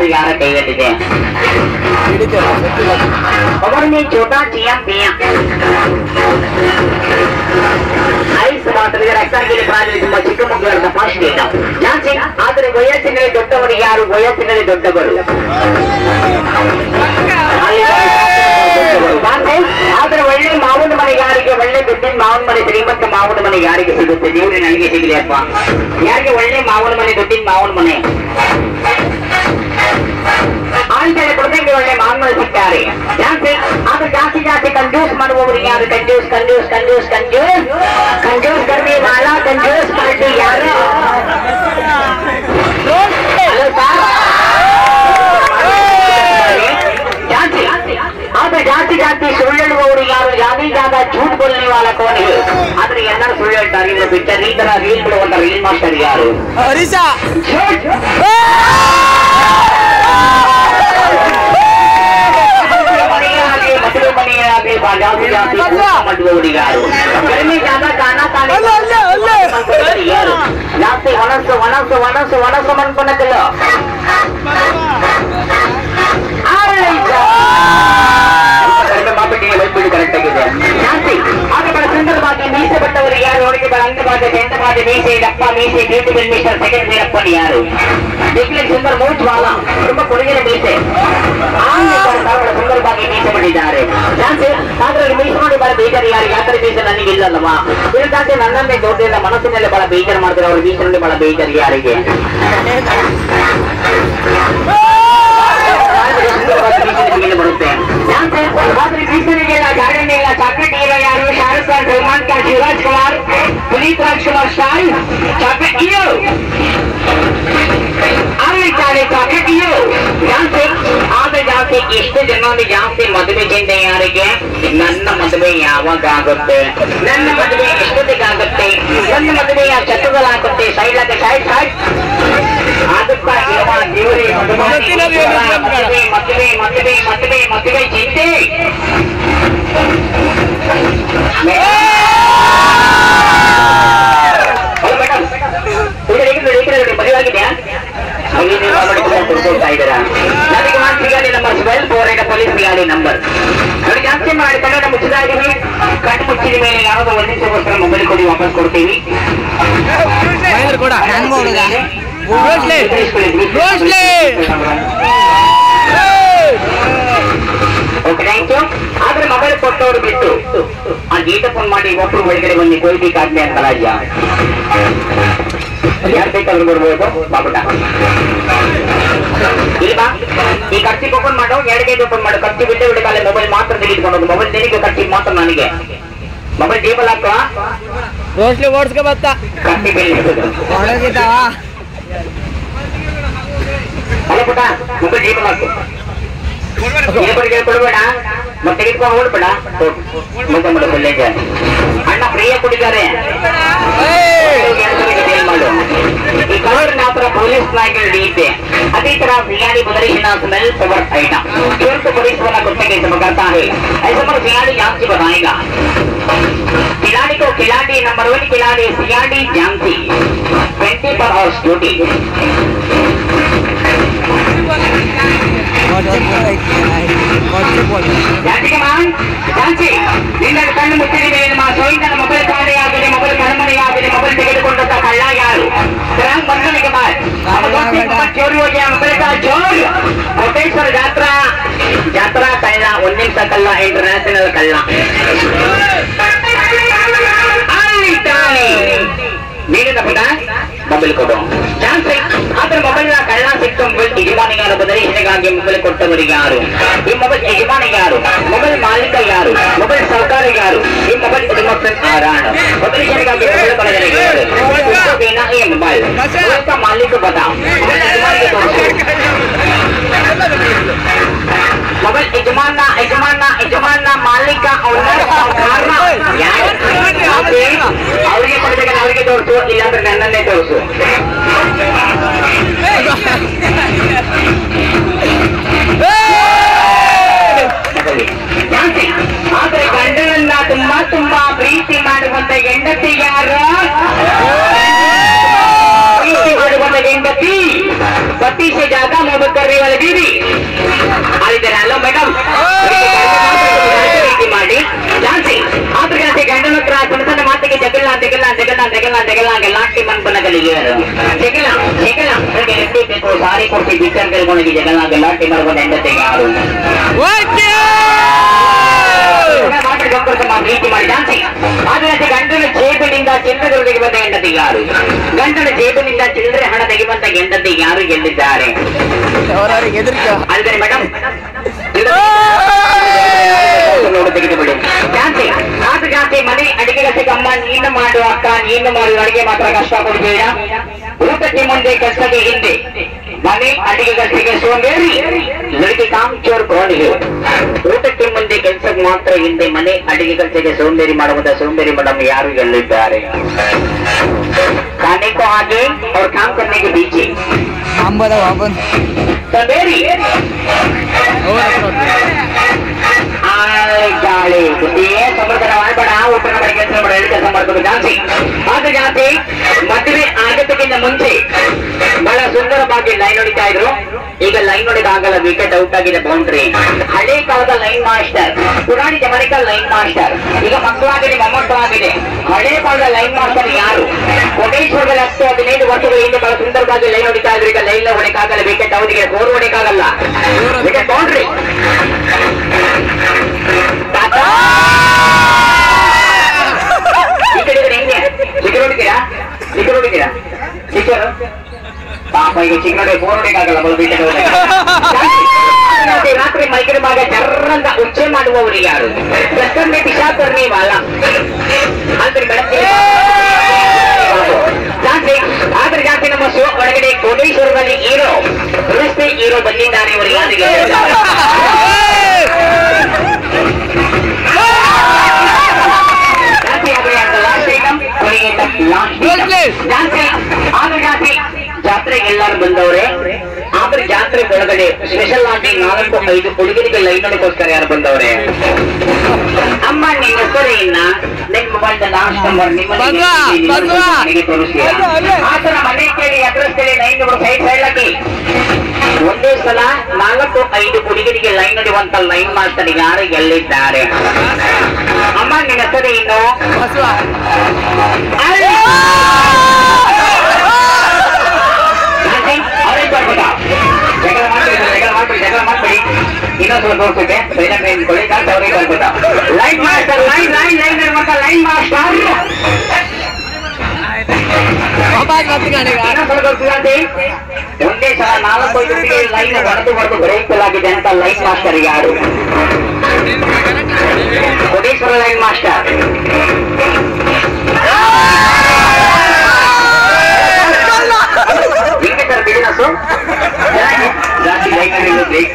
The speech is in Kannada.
ಅದು ಯಾರ ಕೈಯಲ್ಲಿದೆ? ಒಬ್ಬರನ್ನೇ ಚೋಟಾ ಚಿಯಾ ಪಿಯಾ ಐಸ್ ಮಾತ್ರ ರಕ್ತಗಿರಿ ಪ್ರಾಣಿ ತುಂಬಾ ಚಿಕ್ಕ ಮಕ್ಕಳ ಫಾಸ್ಟ್ ಇಲ್ಲ ಜಾಸ್ತಿ. ಆದರೆ ವಯಸ್ಸಿನಲ್ಲಿ ದೊಡ್ಡವರು ಯಾರು? ವಯಸ್ಸಿನಲ್ಲಿ ದೊಡ್ಡವರು. ಆದ್ರೆ ಒಳ್ಳೆ ಮಾವನ ಮನೆ ಯಾರಿಗೆ? ಒಳ್ಳೆ ದುಡ್ಡಿನ ಮಾವನ ಮನೆ, ಶ್ರೀಮಂತ ಮಾವನ ಮನೆ ಯಾರಿಗೆ ಸಿಗುತ್ತೆ? ದೇವ್ರೆ ನನಗೆ ಸಿಗಲಿ ಅಪ್ಪ. ಯಾರಿಗೆ ಒಳ್ಳೆ ಮಾವನ ಮನೆ, ದುಡ್ಡಿನ ಮಾವನ ಮನೆ ಆಂತೇಳಿ ಕೊಡ್ತಂಗೆ ಒಳ್ಳೆ ಮಾವನ ಮನೆ ಸಿಗ್ತಾರೆ ಜಾಸ್ತಿ. ಆದ್ರೆ ಜಾಸ್ತಿ ಜಾಸ್ತಿ ಕಂಜೂಸ್ ಮಾಡುವವರಿಗೆ ಯಾರು? ಕಂಜೂಸ್ ಕಂಜೂಸ್ ಕಂಜೂಸ್ ಕಂಜೂಸ್ ಕಂಜೂಸ್ ಕರ್ಮಿ ಮಾಲಾ ಕಂಜೂಸ್ ಪಾರ್ಟಿ ಯಾರು? ಹಲೋ ಸರ್, ಜಾಸ್ತಿ ಜಾಸ್ತಿ ಸುಳ್ಳು ಹೇಳುವವರು ಯಾರು? ಜಾತಿ ಜಾಗ झूठ बोलने वाला कौन है? ಆದ್ರೆ ಎಲ್ಲರೂ ಸುಳ್ಳು ಹೇಳ್ತಾರೆ. ಇವರು ಪಿಕ್ಚರ್ ಈ ತರ ರೀಲ್ ಬಿಡುವಂತ ರೀಲ್ ಮಾಸ್ಟರ್ ಯಾರು? ಮದುವೆ ಮನೆಯಾಗಿ ಜಾಸ್ತಿ ಜಾಸ್ತಿ ಮಾಡುವವರು ಯಾರು? ಕಡಿಮೆ ಜಾಗ ಗಾನ ಯಾರು? ಜಾಸ್ತಿ ಒಣಸು ಒಣಸು ಒಣಸು ಒಣಸು ಮನ್ಕೊಳಕಲ್ಲ ಕರೆಕ್ಟ್ ಆಗಿದೆ ಜಾಸ್ತಿ. ಆಗ ಬಹಳ ಸುಂದರವಾಗಿ ಮೀಸೆ ಬಟ್ಟವರು ಯಾರು? ಅವರಿಗೆ ಬಹಳ ಅಂಗವಾದ ಜಂತವಾದ ಮೀಸೆ, ದಪ್ಪ ಮೀಸೆ, ಬ್ಯೂಟಿಫುಲ್ ಮಿಸ್ಟರ್ ಸೆಕೆಂಡ್ ವೀರಪ್ಪನ್ ಯಾರು? देखने सुंदर मूछ वाला ತುಂಬಾ ಕೊಡುಗೆಯ ಮೀಸೆ ಬಹಳ ಸುಂದರವಾಗಿ ಮೀಸೆ ಮಾಡಿದ್ದಾರೆ ಜಾಸ್ತಿ. ಆದ್ರೆ ಮೀಸೆ ಮಾಡಿ ಬಹಳ ಬೇಜಾರು ಯಾರು? ಯಾಕಂದ್ರೆ ಮೀಸೆ ನನಗೆ ಇಲ್ಲಲ್ಲವಾ? ಇದಕ್ಕಾಗಿ ನನ್ನನ್ನೇ ದೊಡ್ಡ ಮನಸ್ಸಿನಲ್ಲಿ ಬಹಳ ಬೇಜಾರು ಮಾಡ್ತಾರೆ. ಅವ್ರ ಮೀಸೆನಲ್ಲಿ ಬಹಳ ಬೇಜಾರು ಯಾರಿಗೆ? ಬರುತ್ತೆ ಆದ್ರೆ ಮೀಸೆನಿಗೆಲ್ಲ ಗಾರ್ಡನ್ ಇಲ್ಲ, ಚಾಕ್ಲೇಟ್ ಹೀರೋ ಯಾರು? Shahrukh Khan, Salman Khan, Shivaraj Kumar, Puneeth Rajkumar star chocolate hero chocolate hero ಜಾಸ್ತಿ. ಆದ್ರೆ ಜಾಸ್ತಿ ಎಷ್ಟು ಜನ ಜಾಸ್ತಿ ಮದುವೆ ಚಿಂತೆ ಯಾರಿಗೆ? ನನ್ನ ಮದುವೆ ಯಾವಾಗ ಆಗುತ್ತೆ? ನನ್ನ ಮದುವೆ ಎಷ್ಟೊತ್ತಿಗಾಗುತ್ತೆ? ನನ್ನ ಮದುವೆಯ ಚಟುಗಳಾಗುತ್ತೆ? ಸೈಡ್ ಆಗ ಸೈಡ್ ಸೈಡ್ ಆಗುತ್ತಾ ಇರುವ ದೇವರೇ ಮದುವೆ ಮದುವೆ ಮದುವೆ ಮದುವೆ ಮದುವೆ ಚಿಂತೆ ಮದುವೆಯಾಗಿದೆಯಾ? ಕೊಡ್ತಾ ಇದ್ದೀರಾ? ನನಗೆ ಮಾತಿಗಾಡಿ ನಂಬರ್ 12 ಪೊಲೀಸ್ ಗಾಡಿ ನಂಬರ್ ನೋಡಿ ಜಾಸ್ತಿ ಮಾಡಿ ಕನ್ನಡ ಮುಚ್ಚಿದ ಇದೀವಿ. ಕಣ್ಣು ಮುಚ್ಚಿದ ಮೇಲೆ ಯಾವುದೋ ಒಂದು ನಿಮಿಷಕ್ಕೋಸ್ಕರ ಮೊಬೈಲ್ ಕೊಡಿ, ವಾಪಸ್ ಕೊಡ್ತೀವಿ. Okay thank you. ಆದ್ರೆ ಮೊಬೈಲ್ ಕೊಟ್ಟವ್ರು ಬಿಟ್ಟು ಆ ಗೀಟ ಫೋನ್ ಮಾಡಿ ಒಬ್ಬರು ಒಳಗಡೆ ಬಂದು ಕೊಯ್ಬೇಕಾಗ್ಲಿ ಅಂತ ರಾಜ್ಯ ಯಾರು ಬೇಕಾದ್ರೂ ಬರ್ಬೋದು ಬಾಬುಟ ಇಲ್ವಾ? ಈ ಖರ್ಚಿಗೆ ಓಪನ್ ಮಾಡೋ, 2 ಗೇಟ್ ಓಪನ್ ಮಾಡೋ. ಖರ್ಚು ಬಿಟ್ಟೆ ಬಿಡಕಾಲೆ ಮೊಬೈಲ್ ಮಾತ್ರ ತೆಗೆದುಕೊಂಡು ಮೊಬೈಲ್ ತೆರಿಗೆ ಖರ್ಚಿಗೆ ಮಾತ್ರ ನನಗೆ ಮೊಬೈಲ್ ಟೇಬಲ್ ಹಾಕುವ ರೋಸ್ಲಿ ಓಡಿಸ್ಕೊ ಬತ್ತ ಖರ್ಚಿ ಬಿಲ್ ಅಲ್ಲ ಪುಟ ಮೊಬೈಲ್ ಟೇಬಲ್ ಹಾಕು. ಏಬರಿಗೆ ಕೊಡಬೇಡ, ಮತ್ತೆ ತೆಗೆದುಕೊಂಡು ಓಡ್ಬೇಡ. ಮತ್ತೆ ಮಾಡು ಒಳ್ಳೆಯ ಅಣ್ಣ ಪ್ರಿಯ ಕುಡಿದ್ದಾರೆ ಮಾಡು. ಈ ಕಲರ್ ಮಾತ್ರ ಪೊಲೀಸ್ ನಾಯಕರು ಹಿಡಿಯುತ್ತೆ. अभी तरह सियाड़ी बदरीना स्मेल पवर आइटम तुरंत पुलिस वाला कुत्ते के सब करता है। ऐसे पर सियाड़ी झांसी बताएगा। खिलाड़ी को खिलाड़ी नंबर 1 खिलाड़ी सियाड़ी झांसी 20 पर हाउस ड्यूटी। झांसी के मान झांसी ನಿನ್ನ ಕಣ್ಣು ಮುಚ್ಚಿದೆ ನಿಮ್ಮ ಸೋಯಿನ ಮೊಬೈಲ್ ಕಾಣೆ ಆಗಿದೆ, ಮೊಬೈಲ್ ಕಣ್ಮನೆ ಆಗಿದೆ, ಮೊಬೈಲ್ ತೆಗೆದುಕೊಂಡಂತ ಕಳ್ಳ ಯಾರು? तरंग बंधन के बाद चोरी हो गया मोबाइल का चोर। कोटेश्वर यात्रा यात्रा कल्ला 1 निमिष कल्ला इंटरनेशनल कल्ला ಮೊಬೈಲ್ ಕೊಡು ಚಾನ್ಸ್. ಆದ್ರೆ ಮೊಬೈಲ್ ನ ಕಳ್ಳ ಸಿಕ್ತು. ಮೊಬೈಲ್ ಯಜಮಾನಿಗಾರು ಬದಲಿಸಿಗಾಗಿ ಮೊಬೈಲ್ ಕೊಟ್ಟವರಿಗೆ ಯಾರು? ಈ ಮೊಬೈಲ್ ಯಜಮಾನಿಗೆ ಯಾರು? ಮೊಬೈಲ್ ಮಾಲೀಕ ಯಾರು? ಮೊಬೈಲ್ ಸರ್ಕಾರಿ ಯಾರು? ಈ ಮೊಬೈಲ್ ಆರಾಣ ಬದಲಿಸಿಗಾಗಿ ಮೊಬೈಲ್ ಬದಲಿಗೆ ಯಾರು? ಈ ಮೊಬೈಲ್ ಮಾಲೀಕ ಬದ ಮೊಬೈಲ್ ಯಜಮಾನ ಮಾಲೀಕ ಅವರಿಗೆ ಕೊಡಬೇಕಂದ್ರೆ ಅವರಿಗೆ ತೋರಿಸು, ಇಲ್ಲಾಂದ್ರೆ ನನ್ನನ್ನೇ ತೋರಿಸು. ಆದ್ರೆ ಗಂಡನನ್ನ ತುಂಬಾ ತುಂಬಾ ಪ್ರೀತಿ ಮಾಡುವಂತ ಹೆಂಡತಿ ಯಾರು? प्रीति ಮಾಡುವಂತ ಹೆಂಡತಿ पति से ज्यादा मोहब्बत वाले दीदी ಹಲೋ ಮೇಡಮ್ ಮಾಡಿ ಜಾನ್ಸಿ ಆದ್ರೆ ಜಾಸ್ತಿ ಗಂಡನ ಹತ್ರ ಸಣ್ಣ ಸಣ್ಣ ಮಾತಿಗೆ ಜಗಲ್ಲ ಲಾಟಿ ಮನ್ಪನ ಕಲಿಗೆಯರು ಜಗಲ್ಲ ಎಟ್ಟಿ ಬೇಕು ಸಾರಿ ಕೊಡ್ತಿ ಬಿಚ್ಚರ್ ಕಲ್ಕೊಂಡಿಗೆ ಜಗಲ್ಲ ಲಾಟಿ ಮಾಡ್ಕೊಂಡು ಹೆಂಡತಿಗೆ ಯಾರು ಪ್ರೀತಿ ಮಾಡಿ ಜಾನ್ಸಿ ಆದ್ರೆ ಗಂಡನ ಜೇಬಿನಿಂದ ಚಿಲ್ಲರೆಗಳಿಗೆ ಬಂದ ಹೆಂಡತಿಗೆ ಯಾರು ಗಂಡನ ಜೇಬಿನಿಂದ ಚಿಲ್ಲರೆ ಹಣ ತೆಗೆಬಂದ ಹೆಂಡತಿಗೆ ಯಾರು ಗೆಲ್ಲಿದ್ದಾರೆ ಅಲ್ದರೆ ಮೇಡಮ್ ತೆಗೆದುಬಿಡಿ ಜಾಸ್ತಿ ಆದ್ರೆ ಜಾಸ್ತಿ ಮನೆ ಅಡಿಗೆ ಅಮ್ಮ ನೀನು ಮಾಡು ಅಕ್ಕ ನೀನು ಮಾಡು ಅಡಿಗೆ ಮಾತ್ರ ಕಷ್ಟ ಕೊಡ್ಬೇಡ ಊಟಕ್ಕೆ ಮುಂದೆ ಕೆಲಸಕ್ಕೆ ಹಿಂದೆ ಮನೆ ಅಡಿಗೆ ಕೆಲಸಕ್ಕೆ ಸೋಂಬೇರಿ ಲड़की काम चोर कौन है ಊಟಕ್ಕೆ ಮುಂದೆ ಕೆಲಸಕ್ಕೆ ಮಾತ್ರ ಹಿಂದೆ ಮನೆ ಅಡಿಗೆ ಕೆಲಸಕ್ಕೆ ಸೋಂಬೇರಿ ಮಾಡುವುದ ಸೋಂಬೇರಿ ಮೇಡಮ್ ಯಾರು ಗೆಲ್ಲಿದ್ದಾರೆ खाने को आगे और काम करने के पीछे सवेरी ಗಾಳಿ ಸಮರ್ಥನ ಮಾಡಬೇಡ ಊಟನ ಮಾಡಿ ಕೆಲಸ ಮಾಡ ಕೆಲಸ ಮಾಡ್ಬೇಕು ಜಾಸ್ತಿ ಆದ್ರೆ ಜಾಸ್ತಿ ಮದುವೆ ಆಗದಕ್ಕಿಂತ ಮುಂಚೆ ಬಹಳ ಸುಂದರವಾಗಿ ಲೈನ್ ಹೊಡಿತಾ ಇದ್ರು ಈಗ ಲೈನ್ ಹೊಡಿದ ಆಗಲ್ಲ ವಿಕೆಟ್ ಔಟ್ ಆಗಿದೆ ಬೌಂಡ್ರಿ ಹಳೆ ಕಾಲದ ಲೈನ್ ಮಾಸ್ಟರ್ ಪುರಾಣಿ ಜಮಾನಿಕ ಲೈನ್ ಮಾಸ್ಟರ್ ಈಗ ಮಕ್ಕಳಾಗಿದೆ ಮೊಮ್ಮಕ್ಕಳಾಗಿದೆ ಹಳೆ ಕಾಲದ ಲೈನ್ ಮಾಸ್ಟರ್ ಯಾರು ಕೋಟೇಶ್ವರದಲ್ಲಿ 10-15 ವರ್ಷಗಳ ಹಿಂದೆ ಬಹಳ ಸುಂದರವಾಗಿ ಲೈನ್ ಹೊಡಿತಾ ಇದ್ರು ಈಗ ಲೈನ್ ಹೊಡೆಕಾಗಲ್ಲ ವಿಕೆಟ್ ಔಟ್ಗೆ ಗೋರ್ ಹೊಡೆಕಾಗಲ್ಲ ವಿಕೆಟ್ ಬೌಂಡ್ರಿ ಈ ಕಡೆ ಹೆಂಗೆ ಚಿಕ್ಕ ನೋಡಿದ್ದೀರಾ ಚಿಕ್ಕರು ಪಾಪ ಈಗ ಚಿಕ್ಕ ನೋಡಿ ಬೋರ್ ಹೊಡೆಕಾಗಲ್ಲ ರಾತ್ರಿ ಮೈಕಡೆ ಭಾಗ ಚರ್ರಂತ ಉಚ್ಚೆ ಮಾಡುವವರು ಯಾರು ಪ್ರಸ್ತುತ ಪಿಶಾಕರ್ಣಿ ವಾಲ ಅಂದ್ರೆ ಬೆಳಗ್ಗೆ ಜಾಸ್ತಿ ಆದ್ರೆ ಜಾಸ್ತಿ ನಮ್ಮ ಶೋ ಒಳಗಡೆ ಕೋಟೇಶ್ವರದಲ್ಲಿ ಹೀರೋ ರಸ್ತೆ ಹೀರೋ ಬಂದಿದ್ದಾರೆ ಅವರು ಯಾರಿಗೆ ಜಾತ್ರೆಗೆ ಎಲ್ಲರೂ ಬಂದವ್ರೆ ಆದ್ರೆ ಜಾತ್ರೆ ಒಳಗಡೆ ಸ್ಪೆಷಲ್ ಆಗಿ 4-5 ಹುಡುಗರಿಗೆ ಲೈನ್ ಹೊಡಕೋಸ್ಕರ ಯಾರು ಬಂದವ್ರೆ ಅಮ್ಮ ನಿನ್ನ ಹೆಸರೇನ ನಿಮ್ ಮೊಬೈಲ್ ಲಾಸ್ಟ್ ನಂಬರ್ ನಿಮಗೆ ತೋರಿಸ್ತೀರಾ ಆತರ ಮನೆ ಕೇಳಿ ಅಡ್ರೆಸ್ ಕೇಳಿ ಲೈನ್ ಸೈಡ್ ಹಾಕಿ ಒಂದೇ ಸಲ 4-5 ಹುಡುಗರಿಗೆ ಲೈನ್ ಹೊಡೆಯುವಂತ ಲೈನ್ ಮಾಸ್ಟರ್ ಯಾರು ಗೆಲ್ಲಿದ್ದಾರೆ ಅಮ್ಮ ನಿನ್ನ ಹೆಸರೇನು ಜಗಳ ಮಾಡ್ಬೇಡಿ ಇನ್ನೊಂದು ತೋರಿಸುತ್ತೆ ಲೈನ್ ಮಾಸ್ಟರ್ ಲೈನ್ ಮಾಸ್ಟರ್ ಒಂದೇ ಸಲ 4-5 ಲೈನ್ ಹೊಡೆದು ಬ್ರೇಕ್ ಅಂತ ಲೈನ್ ಮಾಸ್ಟರ್ ಯಾರು ಕೋಟೇಶ್ವರ ಲೈನ್ ಮಾಸ್ಟರ್ ಹಿಂಗೆ ಸರ್ ಬಿಸಿನೆಸ್ ಜಾಸ್ತಿ ಲೈನ್ ಬ್ರೇಕ್